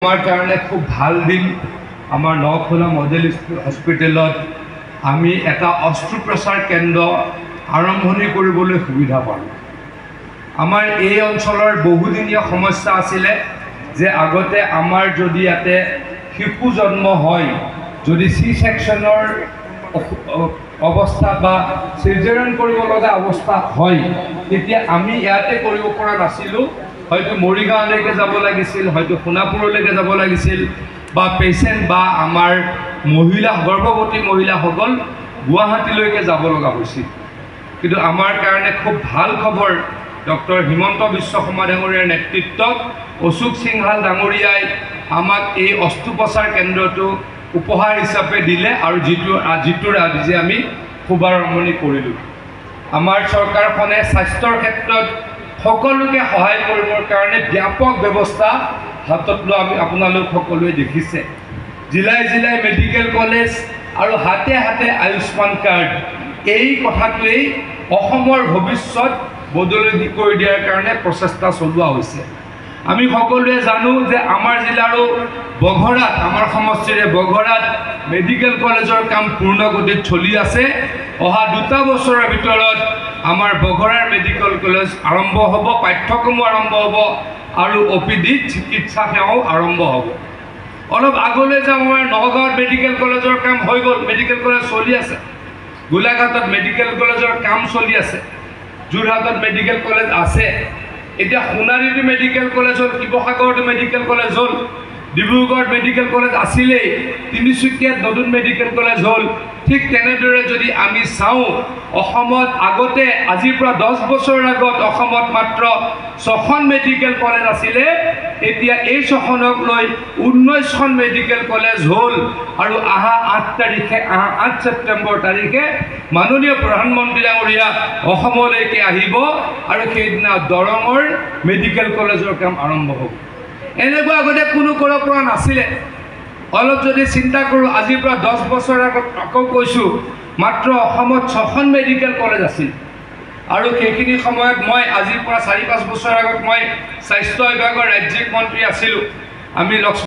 আমাৰ কাৰণে খুব ভাল দিন আমাৰ নখোলা মডেল হস্পিটেলত আমি এটা অস্ত্ৰোপচাৰ কেন্দ্ৰ আৰম্ভণি কৰিবলৈ সুবিধা পালোঁ। আমাৰ এই অঞ্চলৰ বহুদিনীয়া সমস্যা আছিলে যে আগতে আমাৰ যদি ইয়াতে শিশু জন্ম হয়, যদি সি সেকশনৰ অৱস্থা বা সিজাৰিয়ান কৰিব লগা অৱস্থা হয়, তেতিয়া আমি ইয়াতে কৰিব পৰা নাছিলোঁ। হয়তো মৰিগাঁৱলৈকে যাব লাগিছিল, হয়তো সোণাপুৰলৈকে যাব লাগিছিল, বা পেচেণ্ট বা আমাৰ মহিলা গৰ্ভৱতী মহিলাসকল গুৱাহাটীলৈকে যাব লগা হৈছিল। কিন্তু আমাৰ কাৰণে খুব ভাল খবৰ, ডক্টৰ হিমন্ত বিশ্ব শৰ্মা ডাঙৰীয়াৰ নেতৃত্বত অশোক সিংহাল ডাঙৰীয়াই আমাক এই অস্ত্ৰোপচাৰ কেন্দ্ৰটো উপহাৰ হিচাপে দিলে আৰু যিটোৰ আজি আমি শুভাৰম্ভণি কৰিলোঁ। আমাৰ চৰকাৰখনে স্বাস্থ্যৰ ক্ষেত্ৰত সকলোকে সহায় কৰিবৰ কাৰণে ব্যাপক ব্যৱস্থা হাতত লৈ আপোনালোক সকলোৱে দেখিছে। জিলাই জিলাই মেডিকেল কলেজ আৰু হাতে হাতে আয়ুষ্মান কাৰ্ড, এই কথাটোৱেই অসমৰ ভৱিষ্যত বদলি কৰি দিয়াৰ কাৰণে প্ৰচেষ্টা চলোৱা হৈছে। আমি সকলোৱে জানো যে আমাৰ জিলাৰো বঘৰাত, আমাৰ সমষ্টিৰে বঘৰাত মেডিকেল কলেজৰ কাম পূৰ্ণগতিত চলি আছে। অহা 2 বছৰৰ ভিতৰত আমাৰ বঘৰাৰ মেডিকেল কলেজ আৰম্ভ হ'ব, পাঠ্যক্ৰমো আৰম্ভ হ'ব আৰু OPD চিকিৎসা সেৱাও আৰম্ভ হ'ব। অলপ আগলৈ যাওঁ, আমাৰ নগাঁৱত মেডিকেল কলেজৰ কাম হৈ গ'ল, মেডিকেল কলেজ চলি আছে। গোলাঘাটত মেডিকেল কলেজৰ কাম চলি আছে, যোৰহাটত মেডিকেল কলেজ আছে। এতিয়া সোণাৰীটো মেডিকেল কলেজ হ'ল, শিৱসাগৰতো মেডিকেল কলেজ হ'ল, ডিব্ৰুগড়ত মেডিকেল কলেজ আছিলেই, তিনিচুকীয়াত নতুন মেডিকেল কলেজ হ'ল। ঠিক তেনেদৰে যদি আমি চাওঁ, অসমত আগতে আজিৰ পৰা 10 বছৰৰ আগত অসমত মাত্ৰ 6খন মেডিকেল কলেজ আছিলে, এতিয়া এই 6খনক লৈ 19খন মেডিকেল কলেজ হ'ল। আৰু অহা 8 ছেপ্টেম্বৰ তাৰিখে মাননীয় প্ৰধানমন্ত্ৰী ডাঙৰীয়া অসমলৈকে আহিব আৰু সেইদিনা দৰঙৰ মেডিকেল কলেজৰ কাম আৰম্ভ হ'ব। এনেকুৱা আগতে কোনো কৰিব পৰা নাছিলে। অলপ যদি চিন্তা কৰোঁ, আজিৰ পৰা 10 বছৰ আগত আকৌ কৈছোঁ, মাত্ৰ অসমত 6খন মেডিকেল কলেজ আছিল। আৰু সেইখিনি সময়ত মই আজিৰ পৰা 4-5 বছৰ আগত মই স্বাস্থ্য বিভাগৰ ৰাজ্যিক মন্ত্ৰী আছিলোঁ। আমি